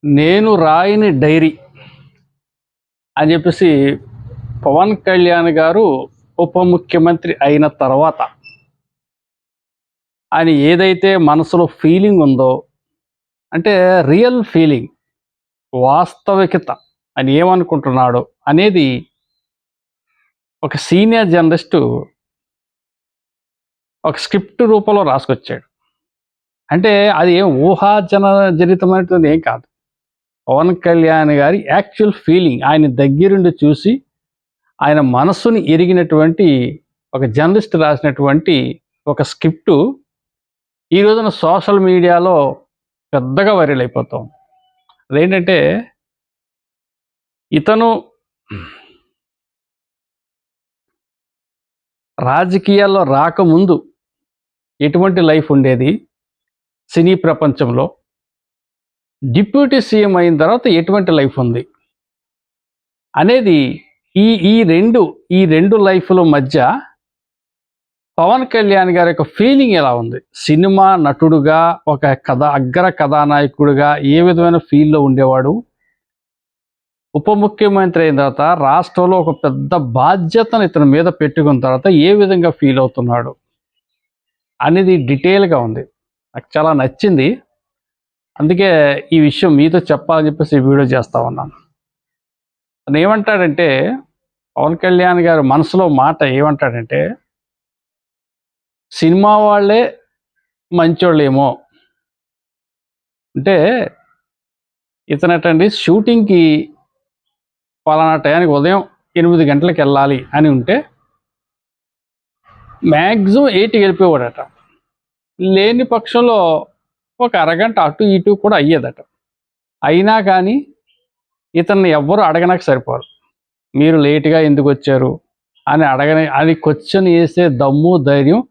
నేను రాయని డైరీ అని చెప్పేసి పవన్ కళ్యాణ్ గారు ఉప ముఖ్యమంత్రి అయిన తర్వాత ఆయన ఏదైతే మనసులో ఫీలింగ్ ఉందో, అంటే రియల్ ఫీలింగ్, వాస్తవికత, ఆయన ఏమనుకుంటున్నాడో అనేది ఒక సీనియర్ జర్నలిస్టు ఒక స్క్రిప్ట్ రూపంలో రాసుకొచ్చాడు. అంటే అది ఏం జనితమైనటువంటి ఏం కాదు. పవన్ కళ్యాణ్ గారి యాక్చువల్ ఫీలింగ్, ఆయన దగ్గరుండి చూసి ఆయన మనస్సుని ఎరిగినటువంటి ఒక జర్నలిస్ట్ రాసినటువంటి ఒక స్క్రిప్టు ఈ రోజున సోషల్ మీడియాలో పెద్దగా వైరల్ అయిపోతాం. అదేంటంటే, ఇతను రాజకీయాల్లో రాకముందు ఎటువంటి లైఫ్ ఉండేది, సినీ ప్రపంచంలో డిప్యూటీ సీఎం అయిన తర్వాత ఎటువంటి లైఫ్ ఉంది అనేది ఈ ఈ రెండు లైఫ్ల మధ్య పవన్ కళ్యాణ్ గారి యొక్క ఫీలింగ్ ఎలా ఉంది, సినిమా నటుడుగా, ఒక అగ్ర కథానాయకుడిగా ఏ విధమైన ఫీల్లో ఉండేవాడు, ఉప ముఖ్యమంత్రి అయిన తర్వాత రాష్ట్రంలో ఒక పెద్ద బాధ్యతను ఇతని మీద పెట్టుకున్న తర్వాత ఏ విధంగా ఫీల్ అవుతున్నాడు అనేది డీటెయిల్గా ఉంది. నాకు చాలా నచ్చింది. అందుకే ఈ విషయం మీతో చెప్పాలని చెప్పేసి వీడియో చేస్తా ఉన్నాను. తను ఏమంటాడంటే, పవన్ కళ్యాణ్ గారు మనసులో మాట ఏమంటాడంటే, సినిమా వాళ్ళే మంచోళ్ళేమో, అంటే ఇతనటండి షూటింగ్కి పలానా టయానికి ఉదయం 8 గంటలకు వెళ్ళాలి అని ఉంటే మ్యాక్సిమం 8కి వెళ్ళిపోయాడట. లేని పక్షంలో ఒక అరగంట అటు ఇటు కూడా అయ్యేదట. అయినా కానీ ఇతన్ని ఎవ్వరు అడగనక సరిపోరు. మీరు లేటుగా ఎందుకు వచ్చారు అని అది క్వశ్చన్ వేసే దమ్ము ధైర్యం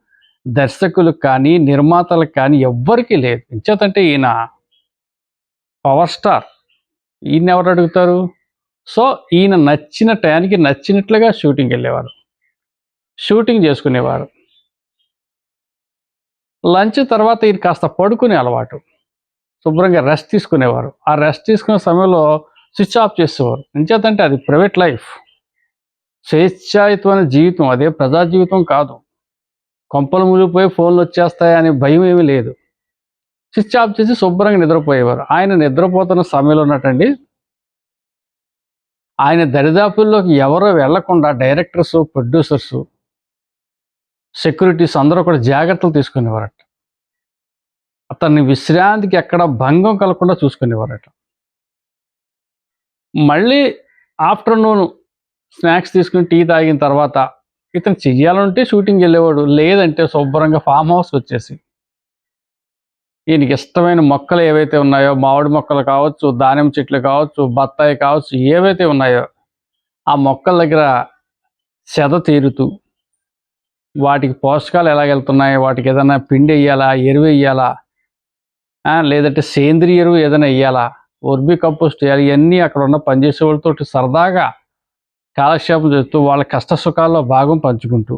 దర్శకులకు కానీ నిర్మాతలకు కానీ ఎవ్వరికీ లేదు. ఎంచేతంటే ఈయన పవర్ స్టార్, ఈయన ఎవరు అడుగుతారు? సో ఈయన నచ్చిన టయానికి నచ్చినట్లుగా షూటింగ్కి వెళ్ళేవారు, షూటింగ్ చేసుకునేవారు. లంచ్ తర్వాత ఈయన కాస్త పడుకునే అలవాటు, శుభ్రంగా రెస్ట్ తీసుకునేవారు. ఆ రెస్ట్ తీసుకునే సమయంలో స్విచ్ ఆఫ్ చేసేవారు. ఎంచేతంటే అది ప్రైవేట్ లైఫ్, స్వేచ్ఛాయుతమైన జీవితం, అదే ప్రజా జీవితం కాదు. కొంపలు మునిగిపోయి ఫోన్లు వచ్చేస్తాయనే భయం ఏమీ లేదు. స్విచ్ ఆఫ్ చేసి శుభ్రంగా నిద్రపోయేవారు. ఆయన నిద్రపోతున్న సమయంలో ఉన్నట్టండి, ఆయన దరిదాపుల్లోకి ఎవరో వెళ్లకుండా డైరెక్టర్స్, ప్రొడ్యూసర్స్, సెక్యూరిటీస్ అందరూ కూడా జాగ్రత్తలు తీసుకునేవారట. అతన్ని విశ్రాంతికి ఎక్కడ భంగం కలగకుండా చూసుకునేవారట. మళ్ళీ ఆఫ్టర్నూన్ స్నాక్స్ తీసుకుని టీ తాగిన తర్వాత ఇతను చెయ్యాలంటే షూటింగ్ వెళ్ళేవాడు, లేదంటే శుభ్రంగా ఫామ్ హౌస్కి వచ్చేసి ఈయనకి ఇష్టమైన మొక్కలు ఏవైతే ఉన్నాయో, మామిడి మొక్కలు కావచ్చు, దానిమ్మ చెట్లు కావచ్చు, బత్తాయి కావచ్చు, ఏవైతే ఉన్నాయో ఆ మొక్కల దగ్గర సెద తీరుతూ, వాటికి పోషకాలు ఎలాగెళ్తున్నాయి, వాటికి ఏదైనా పిండి వేయాలా, ఎరువు వేయాలా, లేదంటే సేంద్రియ ఎరువు ఏదైనా వేయాలా, వర్మీ కంపోస్ట్ వేయాలి, ఇవన్నీ అక్కడ ఉన్న పనిచేసే వాళ్ళతో సరదాగా కాలక్షేపం చేస్తూ వాళ్ళ కష్ట సుఖాల్లో భాగం పంచుకుంటూ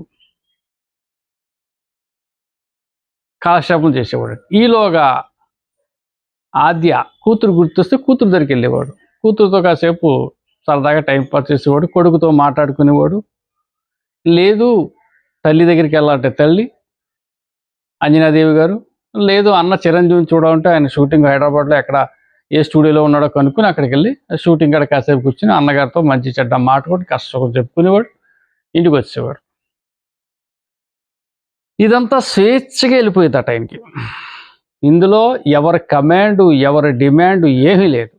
కాలక్షేపం చేసేవాడు. ఈలోగా ఆద్య కూతురు గుర్తొస్తే కూతురు దగ్గరికి వెళ్ళేవాడు, కూతురుతో కాసేపు సరదాగా టైం పాస్ చేసేవాడు, కొడుకుతో మాట్లాడుకునేవాడు. లేదు తల్లి దగ్గరికి వెళ్ళాలంటే తల్లి అంజనాదేవి గారు, లేదు అన్న చిరంజీవిని చూడాలంటే ఆయన షూటింగ్ హైదరాబాద్లో ఎక్కడ ఏ స్టూడియోలో ఉన్నాడో కనుక్కుని అక్కడికి వెళ్ళి షూటింగ్ కాడ కాసేపు కూర్చుని అన్నగారితో మంచి చెడ్డ మాట్లాడి కష్టం చెప్పుకునేవాడు, ఇంటికి వచ్చేవాడు. ఇదంతా స్వేచ్ఛగా వెళ్ళిపోయేదట ఆయనకి. ఇందులో ఎవరి కమాండు, ఎవరి డిమాండు ఏమీ లేదు.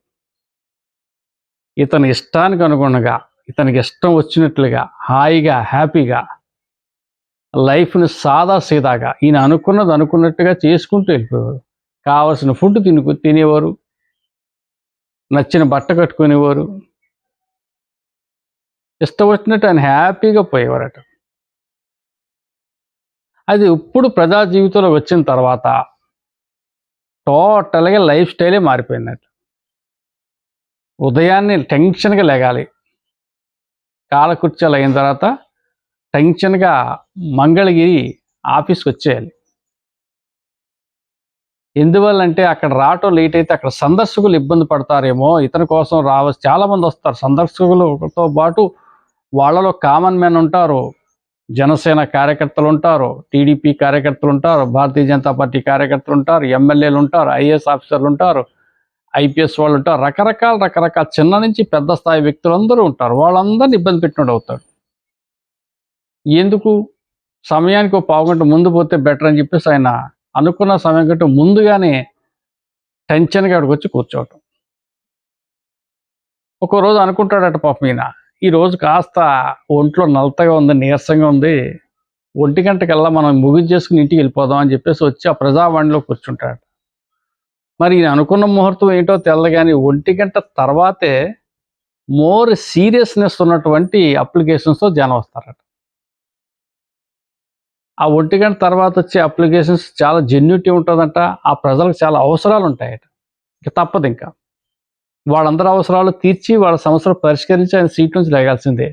ఇతని ఇష్టానికి అనుగుణంగా, ఇతనికి ఇష్టం వచ్చినట్లుగా, హాయిగా, హ్యాపీగా లైఫ్ని సాదా సీదాగా ఈయన అనుకున్నది అనుకున్నట్టుగా చేసుకుంటూ వెళ్ళిపోయేవారు. కావలసిన ఫుడ్ తినేవారు, నచ్చిన బట్ట కట్టుకునేవారు, ఇష్టం వచ్చినట్టు ఆయన హ్యాపీగా పోయేవారట. అది ఇప్పుడు ప్రజా జీవితంలో వచ్చిన తర్వాత టోటల్గా లైఫ్ స్టైలే మారిపోయిందట. ఉదయాన్నే టెన్షన్గా లేగాలి, కాలకృత్యాలు అయిన తర్వాత టెన్షన్గా మంగళగిరి ఆఫీస్కి వచ్చేయాలి. ఎందువల్లంటే అక్కడ రావటం లేట్ అయితే అక్కడ సందర్శకులు ఇబ్బంది పడతారేమో, ఇతని కోసం చాలామంది వస్తారు. సందర్శకులతో పాటు వాళ్ళలో కామన్ మ్యాన్ ఉంటారు, జనసేన కార్యకర్తలు ఉంటారు, టీడీపీ కార్యకర్తలు ఉంటారు, భారతీయ జనతా పార్టీ కార్యకర్తలు ఉంటారు, ఎమ్మెల్యేలు ఉంటారు, ఐఏఎస్ ఆఫీసర్లు ఉంటారు, ఐపీఎస్ వాళ్ళు ఉంటారు. రకరకాల చిన్న నుంచి పెద్ద స్థాయి వ్యక్తులందరూ ఉంటారు. వాళ్ళందరినీ ఇబ్బంది పెట్టినోడు అవుతాడు. ఎందుకు సమయానికి ఒక పావుగంట ముందు పోతే బెటర్ అని చెప్పేసి ఆయన అనుకున్న సమయం కంటే ముందుగానే టెన్షన్గా అక్కడికి వచ్చి కూర్చోవటం. ఒక రోజు అనుకుంటాడట పాపం ఈయన, ఈ రోజు కాస్త ఒంట్లో నలతగా ఉంది, నీరసంగా ఉంది, 1 గంటకల్లా మనం ముగించేసుకుని ఇంటికి వెళ్ళిపోదాం అని చెప్పేసి వచ్చి ఆ ప్రజావాణిలో కూర్చుంటాడు. మరి ఈయన అనుకున్న ముహూర్తం ఏంటో తెల్లదు కానీ 1 గంట తర్వాతే మోర్ సీరియస్నెస్ ఉన్నటువంటి అప్లికేషన్స్తో జనం వస్తారట. ఆ 1 గంట తర్వాత వచ్చే అప్లికేషన్స్ చాలా జెన్యూటీ ఉంటుందంట. ఆ ప్రజలకు చాలా అవసరాలు ఉంటాయట. ఇక తప్పదు ఇంకా. వాళ్ళందరి అవసరాలు తీర్చి వాళ్ళ సమస్యలు పరిష్కరించి ఆయన సీట్ నుంచి లేగాల్సిందే.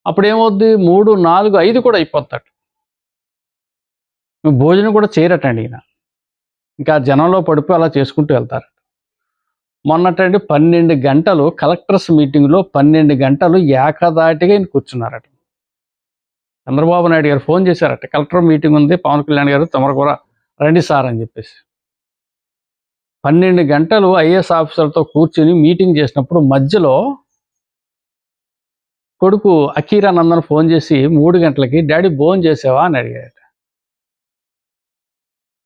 అప్పుడేమవుద్ది 3, 4, 5 కూడా అయిపోతాడు. భోజనం కూడా చేయరటండి ఈయన. ఇంకా జనంలో పడిపోయి అలా చేసుకుంటూ వెళ్తారు. మొన్నటండి 12 గంటలు కలెక్టర్స్ మీటింగ్లో 12 గంటలు ఏకధాటిగా ఈయన కూర్చున్నారట. చంద్రబాబు నాయుడు గారు ఫోన్ చేశారట, కలెక్టర్ మీటింగ్ ఉంది, పవన్ కళ్యాణ్ గారు తమరు కూడా రండి సార్ అని చెప్పేసి. 12 గంటలు ఐఏఎస్ ఆఫీసర్తో కూర్చుని మీటింగ్ చేసినప్పుడు మధ్యలో కొడుకు అకీరానందన్ ఫోన్ చేసి 3 గంటలకి డాడీ భోజనం చేసావా అని అడిగాడట.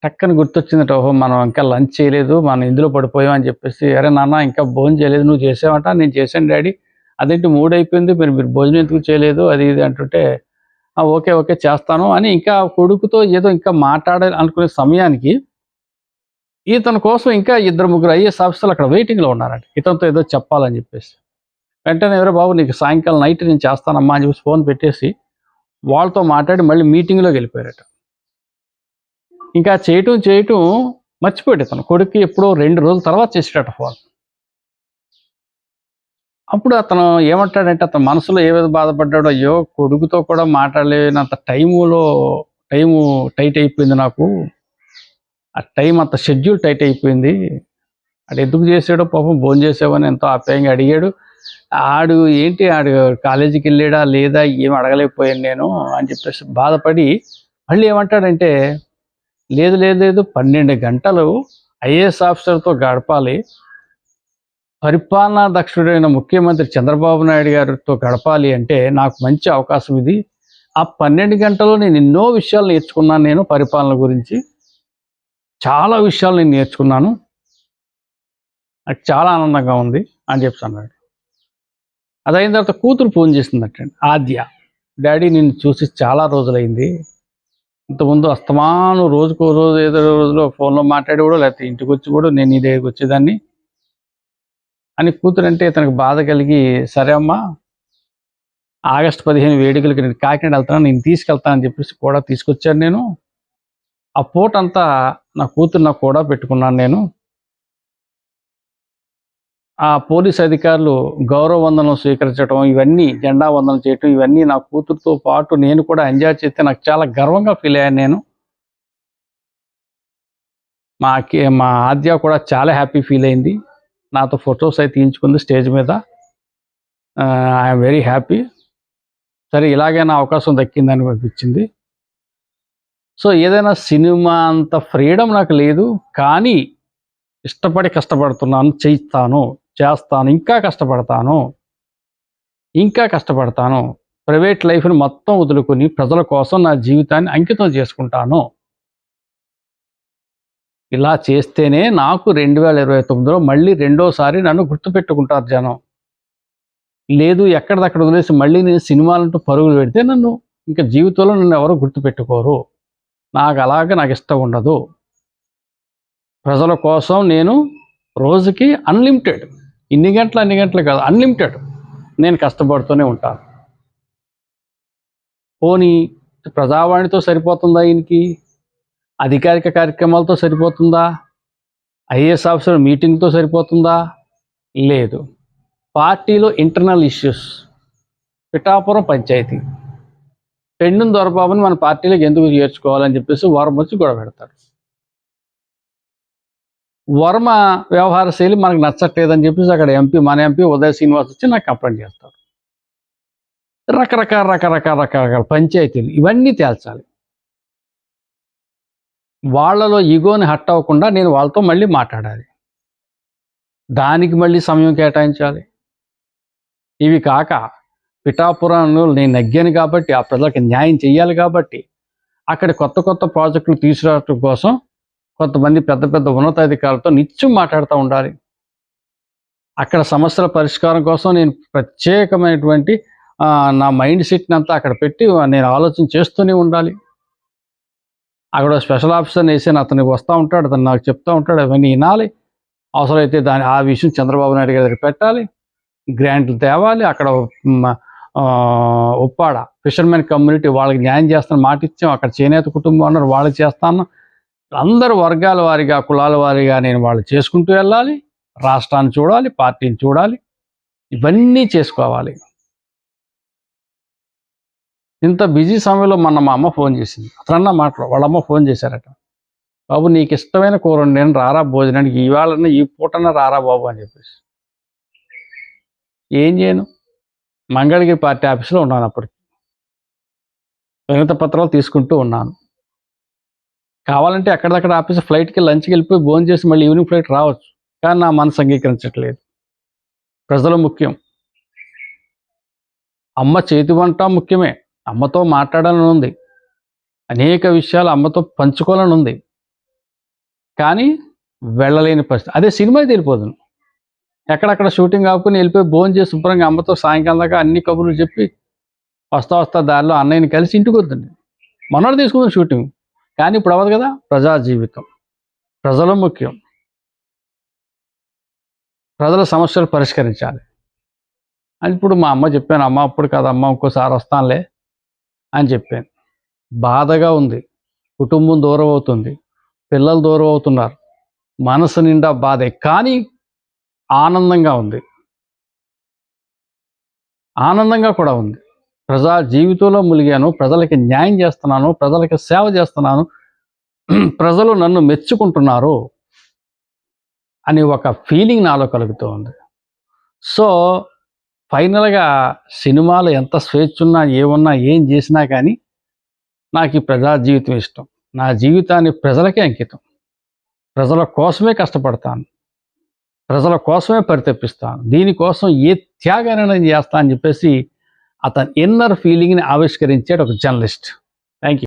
టక్కని గుర్తొచ్చిందట, ఓహో మనం ఇంకా లంచ్ చేయలేదు, మనం ఇందులో పడిపోయాం అని చెప్పేసి. అరే నాన్న ఇంకా భోజనం చేయలేదు, నువ్వు చేసావంట. నేను చేశాను డాడీ. అదేంటి 3 అయిపోయింది, మీరు భోజనం ఎందుకు చేయలేదు అది ఇది అంటుంటే, ఓకే ఓకే చేస్తాను అని ఇంకా కొడుకుతో ఏదో ఇంకా మాట్లాడాలి అనుకునే సమయానికి ఇతని కోసం ఇంకా 2-3 ఐఏఎస్ ఆఫీసర్లు అక్కడ వెయిటింగ్లో ఉన్నారట, ఇతనితో ఏదో చెప్పాలని చెప్పేసి. వెంటనే ఎవరో బాబు నీకు సాయంకాలం నైట్ నేను చేస్తానమ్మా అని చెప్పేసి ఫోన్ పెట్టేసి వాళ్ళతో మాట్లాడి మళ్ళీ మీటింగ్లోకి వెళ్ళిపోయారట. ఇంకా చేయటం మర్చిపోయాడు ఇతను. కొడుక్కి ఎప్పుడో 2 రోజుల తర్వాత చేసేటట ఫోన్. అప్పుడు అతను ఏమంటాడంటే, అతను మనసులో ఏ విధంగా బాధపడ్డాడో, అయ్యో కొడుకుతో కూడా మాట్లాడలేనంత టైము టైట్ అయిపోయింది నాకు, ఆ టైం అంత షెడ్యూల్ టైట్ అయిపోయింది. ఆడు ఎందుకు చేసాడో పాపం, భోజనం చేసావని ఎంతో ఆప్యాయంగా అడిగాడు. ఆడు కాలేజీకి వెళ్ళాడా లేదా ఏం అడగలేకపోయాను నేను అని చెప్పేసి బాధపడి మళ్ళీ ఏమంటాడంటే, లేదు 12 గంటలు ఐఏఎస్ ఆఫీసర్తో గడపాలి, పరిపాలనా దక్షుడైన ముఖ్యమంత్రి చంద్రబాబు నాయుడు గారితో గడపాలి అంటే నాకు మంచి అవకాశం ఇది. ఆ 12 గంటల్లో నేను ఎన్నో విషయాలు నేర్చుకున్నాను, నేను పరిపాలన గురించి చాలా విషయాలు నేను నేర్చుకున్నాను, నాకు చాలా ఆనందంగా ఉంది అని చెప్పి అన్నాడు. అదైన తర్వాత కూతురు ఫోన్ చేసిందటండి, ఆద్య. డాడీ నిన్ను చూసి చాలా రోజులైంది, ఇంతకుముందు అస్తమాను రోజుకో రోజు ఏదో రోజులో ఫోన్లో మాట్లాడి కూడా, లేకపోతే ఇంటికి వచ్చి కూడా నేను నీ దగ్గరికి వచ్చేదాన్ని అని కూతురంటే ఇతనికి బాధ కలిగి, సరే అమ్మా ఆగస్టు 15 వేడుకలకి నేను కాకినాడ వెళ్తాను, నేను తీసుకెళ్తానని చెప్పేసి కూడా తీసుకొచ్చాను. నేను ఆ పూటంతా నా కూతురు నాకు కూడా పెట్టుకున్నాను. నేను ఆ పోలీస్ అధికారులు గౌరవ వందనం స్వీకరించడం, ఇవన్నీ జెండా వందనం చేయటం, ఇవన్నీ నా కూతురుతో పాటు నేను కూడా ఎంజాయ్ చేస్తే నాకు చాలా గర్వంగా ఫీల్ అయ్యాను నేను. మా ఆద్య కూడా చాలా హ్యాపీ ఫీల్ అయింది, నాతో ఫొటోస్ అయితే తీయించుకుంది స్టేజ్ మీద. I'm very happy. సరే ఇలాగైనా అవకాశం దక్కిందని అనిపించింది. సో ఏదైనా సినిమా అంత ఫ్రీడమ్ నాకు లేదు, కానీ ఇష్టపడి కష్టపడుతున్నాను, చేస్తాను, ఇంకా కష్టపడతాను. ప్రైవేట్ లైఫ్ని మొత్తం వదులుకొని ప్రజల కోసం నా జీవితాన్ని అంకితం చేసుకుంటాను. ఇలా చేస్తేనే నాకు 2029లో మళ్ళీ రెండోసారి నన్ను గుర్తుపెట్టుకుంటారు జనం. లేదు ఎక్కడిదక్కడ వదిలేసి మళ్ళీ నేను సినిమాలంటూ పరుగులు పెడితే నన్ను ఇంకా జీవితంలో నన్ను ఎవరు గుర్తుపెట్టుకోరు. నాకు ఇష్టం ఉండదు. ప్రజల కోసం నేను రోజుకి అన్లిమిటెడ్, అన్ని గంటలు కాదు, అన్లిమిటెడ్ నేను కష్టపడుతూనే ఉంటాను. పోనీ ప్రజావాణితో సరిపోతుందా ఈయనకి? అధికారిక కార్యక్రమాలతో సరిపోతుందా? ఐఏఎస్ ఆఫీసర్ మీటింగ్తో సరిపోతుందా? లేదు. పార్టీలో ఇంటర్నల్ ఇష్యూస్, పిఠాపురం పంచాయతీ, పెండుం దొరబాబుని మన పార్టీలోకి ఎందుకు చేర్చుకోవాలని చెప్పేసి వారం వచ్చి గొడవ పెడతారు. వర్మ వ్యవహార శైలి మనకు నచ్చట్లేదని చెప్పేసి అక్కడ మన ఎంపీ ఉదయ్ శ్రీనివాస్ వచ్చి నాకు కంప్లైంట్ చేస్తారు. రకరకాల పంచాయతీలు ఇవన్నీ తేల్చాలి. వాళ్ళలో ఈగోని హర్ట్ అవ్వకుండా నేను వాళ్ళతో మళ్ళీ మాట్లాడాలి. దానికి మళ్ళీ సమయం కేటాయించాలి. ఇవి కాక పిఠాపురంలో నేను నగ్గాను కాబట్టి ఆ ప్రజలకు న్యాయం చేయాలి కాబట్టి అక్కడ కొత్త ప్రాజెక్టులు తీసుకురావడం కోసం కొంతమంది పెద్ద ఉన్నతాధికారులతో నిత్యం మాట్లాడుతూ ఉండాలి. అక్కడ సమస్యల పరిష్కారం కోసం నేను ప్రత్యేకమైనటువంటి నా మైండ్ సెట్ని అంతా అక్కడ పెట్టి నేను ఆలోచన చేస్తూనే ఉండాలి. అక్కడ స్పెషల్ ఆఫీసర్ని వేసాను, అతను వస్తూ ఉంటాడు, అతను నాకు చెప్తూ ఉంటాడు, అవన్నీ వినాలి. అవసరమైతే ఆ విషయం చంద్రబాబు నాయుడు గారి దగ్గర పెట్టాలి, గ్రాంట్లు తేవాలి. అక్కడ ఉప్పాడ ఫిషర్మెన్ కమ్యూనిటీ వాళ్ళకి న్యాయం చేస్తాను మాట ఇచ్చాం. అక్కడ చేనేత కుటుంబం అన్నారు, వాళ్ళకి చేస్తాను. అందరు వర్గాల వారీగా కులాల వారీగా నేను వాళ్ళు చేసుకుంటూ వెళ్ళాలి. రాష్ట్రాన్ని చూడాలి, పార్టీని చూడాలి, ఇవన్నీ చేసుకోవాలి. ఇంత బిజీ సమయంలో మొన్న మా అమ్మ ఫోన్ చేసింది. అతనన్నా వాళ్ళమ్మ ఫోన్ చేశారట, బాబు నీకు ఇష్టమైన కూర నేను రారా భోజనానికి, ఇవాళన్నా ఈ పూటన్నా రారా బాబు అని చెప్పేసి. ఏం చేయను, మంగళగిరి పార్టీ ఆఫీసులో ఉన్నాను. అప్పటికి వినతి పత్రాలు తీసుకుంటూ ఉన్నాను. కావాలంటే ఎక్కడిదక్కడ ఆఫీసు ఫ్లైట్కి లంచ్కి వెళ్ళిపోయి భోజనం చేసి మళ్ళీ ఈవినింగ్ ఫ్లైట్ రావచ్చు. కానీ నా మనసు అంగీకరించట్లేదు. ప్రజలు ముఖ్యం, అమ్మ చేతి వంట ముఖ్యమే. అమ్మతో మాట్లాడాలని ఉంది, అనేక విషయాలు అమ్మతో పంచుకోవాలని ఉంది. కానీ వెళ్ళలేని పరిస్థితి. అదే సినిమాకి వెళ్ళిపోదును, ఎక్కడక్కడ షూటింగ్ ఆపుకుని వెళ్ళిపోయి భోజనం చేసి శుభ్రంగా అమ్మతో సాయంకాలం దాకా అన్ని కబుర్లు చెప్పి వస్తా దారిలో అన్నయ్యని కలిసి ఇంటికి వద్దండి. మనోడు తీసుకుందాం షూటింగ్. కానీ ఇప్పుడు అవ్వదు కదా. ప్రజా జీవితం, ప్రజలు ముఖ్యం, ప్రజల సమస్యలు పరిష్కరించాలి అని ఇప్పుడు మా అమ్మ చెప్పాను. అమ్మ అప్పుడు కాదమ్మా, ఇంకోసారి వస్తానులే అని చెప్పాను. బాధగా ఉంది, కుటుంబం దూరం అవుతుంది, పిల్లలు దూరం అవుతున్నారు, మనసు నిండా బాధే. కానీ ఆనందంగా ఉంది, ఆనందంగా కూడా ఉంది. ప్రజా జీవితంలో ములిగాను, ప్రజలకి న్యాయం చేస్తున్నాను, ప్రజలకి సేవ చేస్తున్నాను, ప్రజలు నన్ను మెచ్చుకుంటున్నారు అని ఒక ఫీలింగ్ నాలో కలుగుతూ ఉంది. సో ఫైనల్గా సినిమాలు ఎంత స్వేచ్ఛ ఉన్నా ఏమున్నా ఏం చేసినా కానీ నాకు ఈ ప్రజా జీవితం ఇష్టం. నా జీవితాన్ని ప్రజలకే అంకితం, ప్రజల కోసమే కష్టపడతాను, ప్రజల కోసమే పరితపిస్తాను, దీనికోసం ఏ త్యాగానైనా చేస్తా అని చెప్పేసి అతని ఇన్నర్ ఫీలింగ్ని ఆవిష్కరించాడు ఒక జర్నలిస్ట్. Thank you.